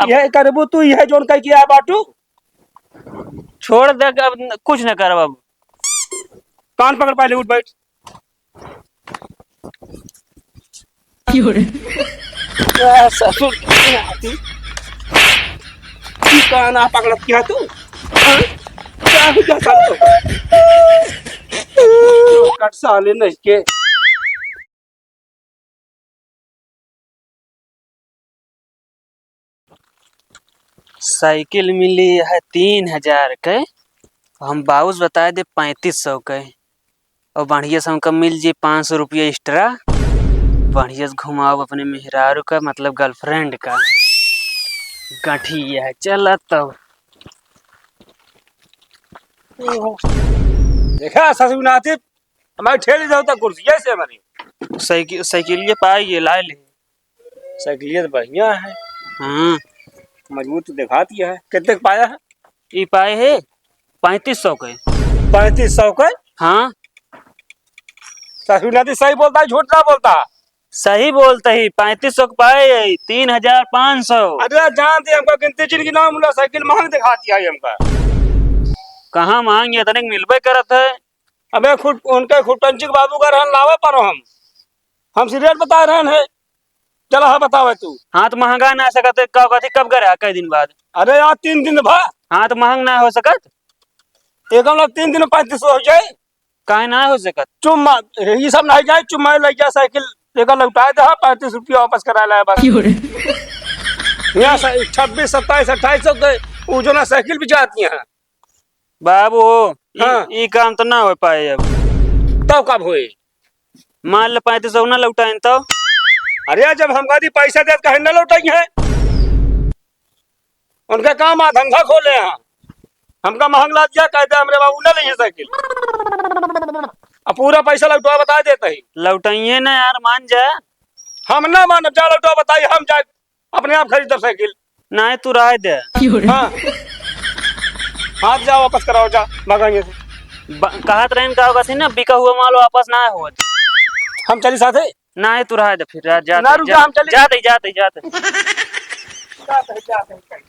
यह करबू तू यह जोन कह किया बाटू छोड़ दे अब कुछ न कर अब कान पकड़ पहले उठ बैठ ससुर काना पकड़ किया तू क्या हो गया साले कट साले नहीं के साइकिल मिली है 3000 के हम बाउस बताए दे 3500 के और बढ़िया से हमको मिल जी 500 रुपया एक्स्ट्रा बढ़िया से घुमाओ अपने मेहरारू का मतलब गर्लफ्रेंड का गठिया है चल तब देखा ससुर नाती हमारे ठेली जाओ तक कुर्सी ऐसे हमारी साइकिल ये पाई ये ला ले साइकिल तो बढ़िया है हाँ मजबूत तो दिखाती है कितने पाया है ये पाए है 3500 के 3500 का हाँ ससुर नाती सही बोलता है झूठ ना बोलता सही बोलते ही 3500 के पाए 3500 अरे जानते हमको गिनती चिन्ह की नाम मुला साइकिल महंग दिखाती है हमका कहाँ मांगे तनिक मिलबे करत है अबे खुद उनके खुटंचिक बाबू का रहन लावा पर हम सीरियल बता रहे हैं चलो हाँ बताओ तू हाँ तो महंगा ना सकत कब कथी कब करे कई दिन बाद अरे यार 3 दिन भा हाँ तो महंग ना हो सकत एक हम लोग 3 दिन में 3500 हो जाए काहे ना हो सकत चुम्मा ये सब नहीं जाए चुम्मा लग गया साइकिल एक लौटाए दे 35 रुपया वापस करा लाया बस यहाँ 26 27 28 के वो जो ना साइकिल भी जाती है बाबू हाँ। ये काम तो ना हो पाए अब तब कब हुए मान ले 3500 ना लौटाएं तो अरे जब हमका दी पैसा दे कहे न लौटाई है उनका काम आ धंधा खोले हैं हमका महंग ला दिया कहते हमरे बाबू न नहीं है साइकिल अब पूरा पैसा लौटवा बता देते ही लौटाइए ना यार मान जा हम ना मान जा लौटवा बताइए हम जा अपने आप खरीद साइकिल ना तू राय दे हाँ हाथ जाओ वापस कराओ जा भगाइए से कहत रहे का होगा थी ना बिका हुआ माल वापस ना हो हम चली साथे ना तू राय दे फिर जा ना रुक जा हम चली जाते जाते जाते जाते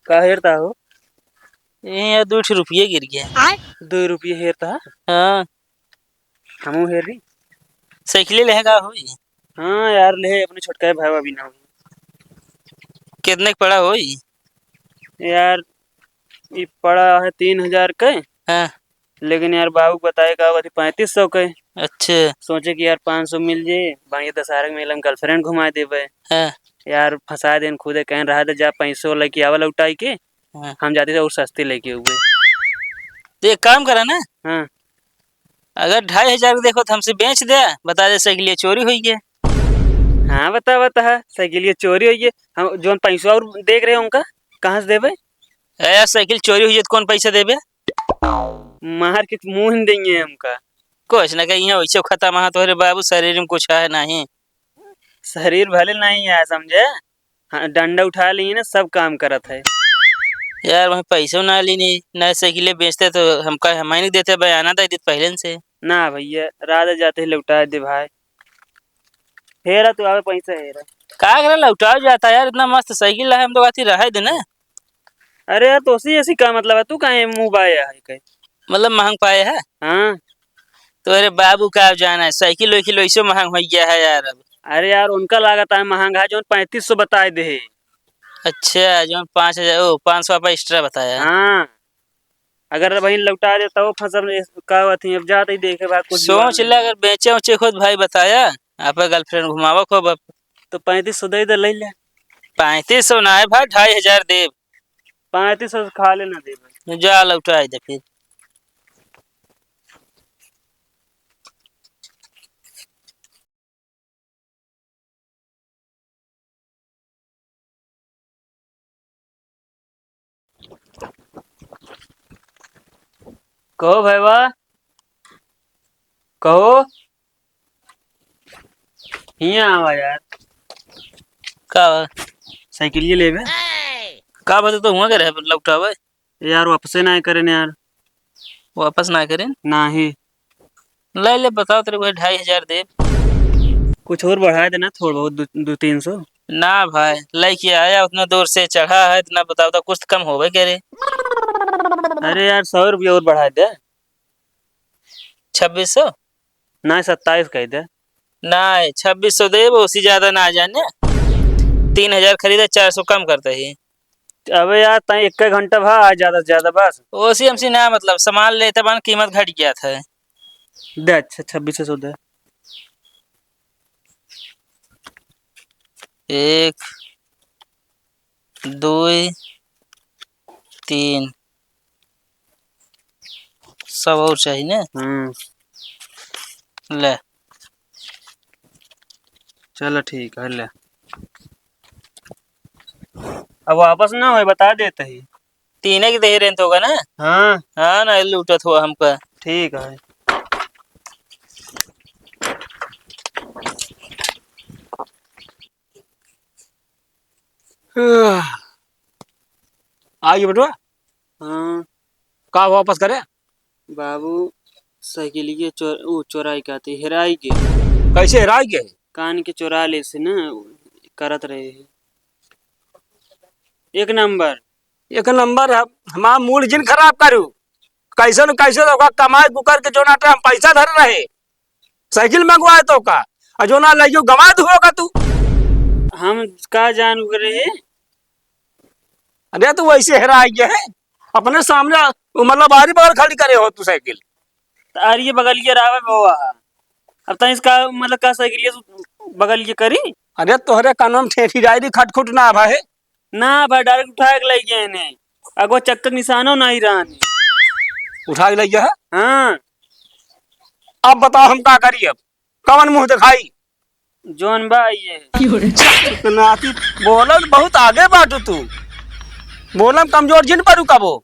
का हेरता हो ये 2 रुपये गिर गया 2 रुपये हेरता हाँ हमू हेर रही साइकिल लेगा हुई हाँ यार ले अपने छोटका भाई भी ना कितने का पड़ा हुई यार ये पड़ा है 3000 के हाँ लेकिन यार बाबू बताए का 3500 के अच्छा सोचे कि यार 500 मिल जाए बढ़िया दशहरा के मेला में गर्लफ्रेंड घुमा देवे हाँ यार फंसा देन खुदे कहीं रहा जा 500 लेके आवा लौटाई के हाँ हम जाते थे और सस्ते लेके हुए तो एक काम करा ना हाँ अगर 2500 देखो तो हमसे बेच दे बता दे साइकिल चोरी हुई है हाँ बता साइकिल ये चोरी हुई है हम जो पैसा और देख रहे हैं उनका कहाँ से देवे यार साइकिल चोरी हुई है तो कौन पैसा देवे मार के मुंह ही देंगे हमका कुछ ना कहीं वैसे खत्म है तोहरे बाबू शरीर में कुछ है नहीं शरीर भले नहीं है समझे हाँ डंडा उठा लिए ना सब काम करत है यार वहाँ पैसा ना ली नहीं नए साइकिलें बेचते तो हमका हमें नहीं देते बयाना था पहले से ना भैया रात जाते ही लौटा दे भाई हेरा तू आवे पैसा हेरा का करे लौटा जाता यार इतना मस्त साइकिल है हम तो आती रहे देना अरे यार तो ऐसी का मतलब है तू कहीं मुंह बाया है कहीं मतलब महंग पाए है हाँ तो अरे बाबू का जाना है साइकिल वाइकिल वैसे महंग हो गया है यार अब अरे यार उनका लागत है महंगा है जो 3500 बताए दे अच्छा जो 5000 500 आप एक्स्ट्रा बताया हाँ अगर वही लौटा दे तो फसल का थी अब जाते ही देखे भाई कुछ सोच ले अगर बेचे उचे खुद भाई बताया आप गर्लफ्रेंड घुमावा खूब तो 3500 दे दे ले 3500 ना है भाई 2500 दे 3500 खा लेना दे भाई जा लौटा दे फिर कहो भैया कहो हिया आवा यार का साइकिल ये लेवे का बता तो हुआ करे लौटावे यार वापस ना करें यार वापस ना करें नहीं ले ले बताओ तेरे को 2,500 दे। कुछ और बढ़ा देना थोड़ा बहुत, 200-300। ना भाई लेके आया उतना दूर से चढ़ा है इतना बताओ तो कुछ कम होवे क्या रे। अरे यार 100 रुपया और बढ़ा दे। 2600 ना 27 कह दे। ना 2600 दे वो उसी ज्यादा ना आ जाने। 3,000 खरीदा 400 कम करते ही। अबे यार तय 1 घंटा भा आ ज्यादा से ज्यादा बस। ओसी हमसी ना मतलब सामान लेते बन कीमत घट गया था। दे अच्छा 2600 दे। 1 2 3 सब और चाहिए ना। ले चलो ठीक है ले। अब वापस ना हो बता देते ही। तीन की दही रेंट होगा ना। हाँ हाँ ना लूटत हुआ हमका। ठीक है। आइए बेटवा। हाँ का वापस करे? बाबू साइकिल चोराई का थी, हेराई के। कैसे हेराई गए? कान के चोरा ले से ना करत रहे हैं। एक नंबर। एक नंबर हमारा मूड जिन खराब करू। कैसे न कैसे तो कमाए कुकर के जो नाटे हम पैसा धर रहे साइकिल मंगवाए तो का और जो ना लइयो गवा दू होगा तू। हम का जान रहे। अरे तू वैसे हेरा गया है अपने सामने मतलब बारी बगल खड़ी करे हो तू साइकिल। आरिये बगल ये रावे बाबा। अब तक इसका मतलब का साइकिल ये बगल ये करी। अरे तोहरे कानून ठेठी डायरी खटखुट ना भाई। ना भाई डायरेक्ट उठा के लग गए ने। अगो चक्कर निशानो नहीं रहा। उठा के लइया है। हाँ अब बताओ हम का करी अब कवन मुंह दिखाई। जोन बा ये नाती बोलल बहुत आगे बाटू तू। बोलम कमजोर जिन पर कबो।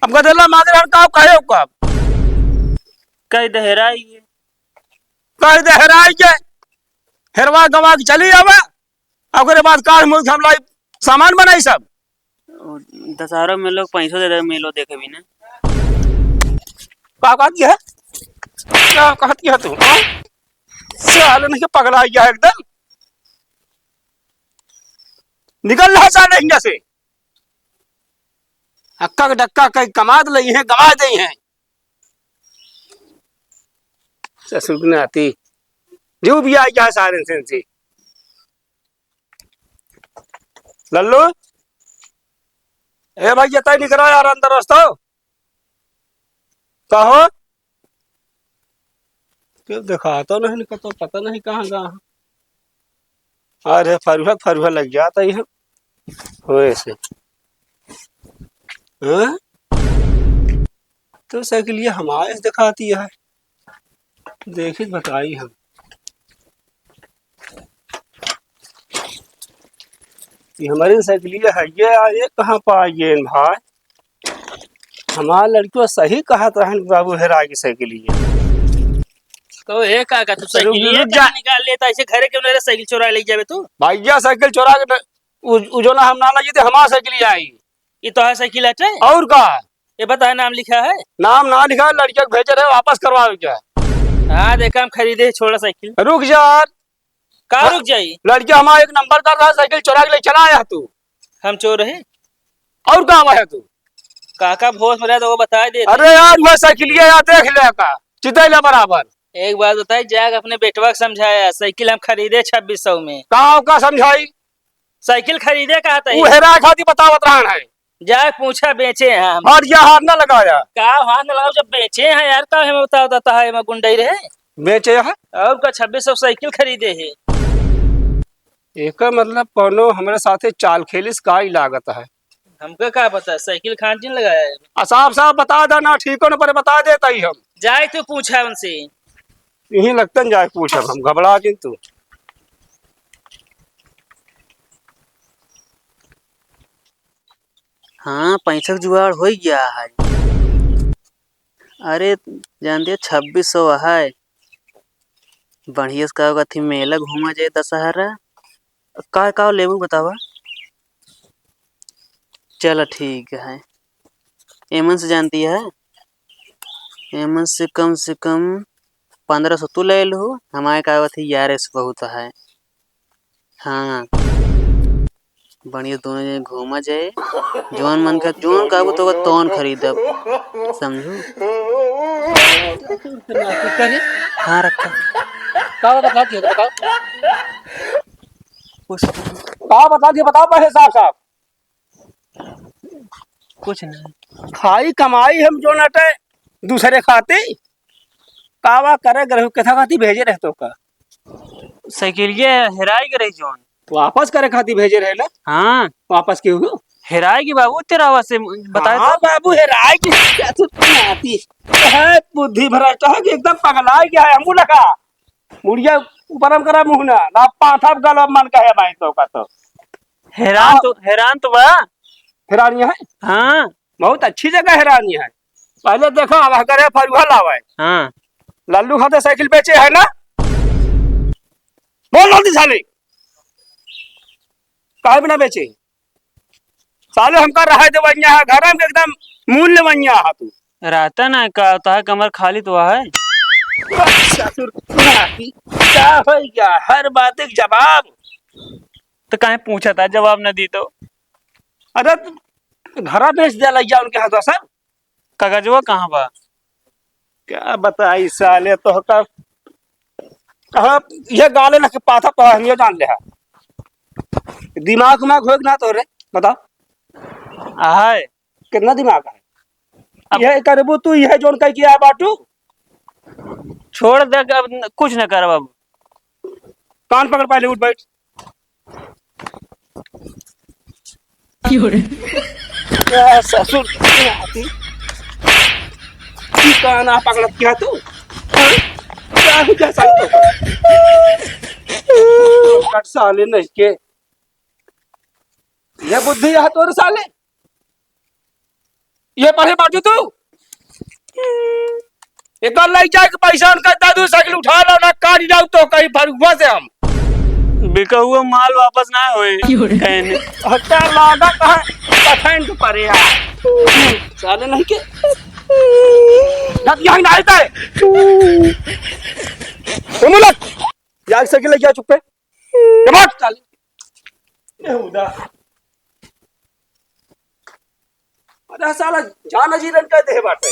अब गदेला मादर हर का कहे कब कई दहराई है। कह दे हेराई के हेरवा गवा के चली आवे ओकरे बाद कार मुल्क हम लाई सामान बनाई सब। दशहरा में लोग पैसों दे रहे मेलो देखे भी ना। का कहती है क्या कहती है तू हाँ? साले नहीं पगला गया एकदम। निकल रहा साले इंडिया से। हक्का का डक्का कहीं कमा लई है गवा दे हैं। ससुर ने आती जो भी आ गया सारे से लल्लू। ए भाई ये निकल रहा यार अंदर रास्ता कहो क्यों दिखाता नहीं निकलता पता नहीं कहाँ कहाँ। अरे फरुहा फरुहा लग जाता है हो ऐसे हाँ? तो साइकिल ये हमारे से दिखाती है देखिए बताई हम। ये हमारी साइकिल ये है ये कहाँ पाइए भाई। हमारा लड़कियों सही कहा था बाबू हेरा की साइकिल ये। तो ये का तू साइकिल ये जा निकाल लेता ऐसे घरे क्यों मेरे साइकिल चुरा ले जावे तू। भैया साइकिल चोरा के जो ना हम ना लगी थी हमारा साइकिल आई। ये तो है साइकिल है और का ये बता नाम लिखा है। नाम ना लिखा लड़कियों को भेजे रहे वापस करवा क्या। हाँ देखा हम खरीदे छोड़ा साइकिल। रुक जा यार कहाँ रुक जाई। लड़किया हमारा एक नंबर कर रहा साइकिल चोरा के ले चला आया तू। हम चोर है और कहाँ है तू। काका भोज में रहा तो वो बता दे। अरे यार वह साइकिल ये देख ले का चितैला बराबर। एक बात बताई जाग अपने बेटवा को समझाया साइकिल हम खरीदे 2600 में। कहाँ का समझाई साइकिल खरीदे कहा था वो हेरा खाती बतावत रहा है। जाग पूछा बेचे हैं हम। और ये हाथ ना लगाया का हाथ न लगाओ जब बेचे हैं यार का हमें बता देता है मैं गुंडई रहे बेचे है और का 2600 साइकिल खरीदे है। एक मतलब कोनो हमारे साथे चाल खेलिस का ही लागत है। हमको क्या पता साइकिल खांचीन लगाया है। साफ साफ बता देना ठीक हो पर बता देता ही हम। जाए तो पूछा उनसे यही लगता जाए पूछ हम घबरा जिन तू। हाँ पैसा जुगाड़ हो गया है। अरे जानते 2600 है बढ़िया से का थी मेला घूमा जाए दशहरा का लेबू बतावा। चलो ठीक है एमन से जानती है। एमन से कम 1500 तू ले लू। हमारे का थी 1100 बहुत है। हाँ बढ़िया दोनों जने घूमा जाए। जोन मन का जोन कहबो तो तौन खरीदब। समझू। करे हाँ रखा का बता दिया बताओ कुछ का बता दिया बताओ पहले साहब साहब कुछ नहीं। खाई कमाई हम जो नटे दूसरे खाते कावा करे ग्रह कथा खाती भेजे रहतो का साइकिलिया हेराई के रही जोन। वापस करे खाती भेजे रहे ना हाँ वापस क्यों हो हेराई बाबू तेरा आवाज से बताए हाँ बाबू है राय की क्या तू आती है बुद्धि भ्रष्ट है कि एकदम पगला गया है हमू लगा मुड़िया ऊपरम करा मुहना ना पाथा गल मन का है भाई तो हैरान तो बा। हैरानी है हाँ बहुत अच्छी जगह हैरानी है पहले देखो अब करे फरुहा लावे हाँ लल्लू खाते साइकिल बेचे है ना बोल जल्दी साले काहे बिना बेचे साले हमका रहा दे बनिया है घर में एकदम मूल्य बनिया है तू रहता ना का तो है कमर खाली तो है। ससुर क्या हो गया हर बात एक जवाब तो काहे पूछा था जवाब न दी तो। अरे घरा बेच दिया लग जा उनके हाथों सर कागजवा कहाँ बा। क्या बताई साले तो का कहा ये गाले ना के पाथा पहनियो जान ले दिमाग में घोग ना तो रे बताओ है कितना दिमाग है अब यह करबू तू यह जोन कह किया बाटू छोड़ दे अब कुछ न कर बाबू। कान पकड़ पहले उठ बैठ क्या ससुर आती कान आ पकड़ क्या तू हाँ? क्या हो क्या साले तो कट साले नहीं के ये बुद्धि है तोरे साले ये पढ़े बाटू तू एक लग जाए कि पैसा उनका दादू साइकिल उठा लो ना काट जाओ तो कहीं फरुआ से हम बिका हुआ माल वापस ना होए कहने। हट्टा लागा कहा पठैन के परे है साले नहीं के जब यहाँ ना आता है मुलक यार साइकिल लेके आ चुप पे जमात साले ये उदा अरे साला जान अजीरन का दे बाटे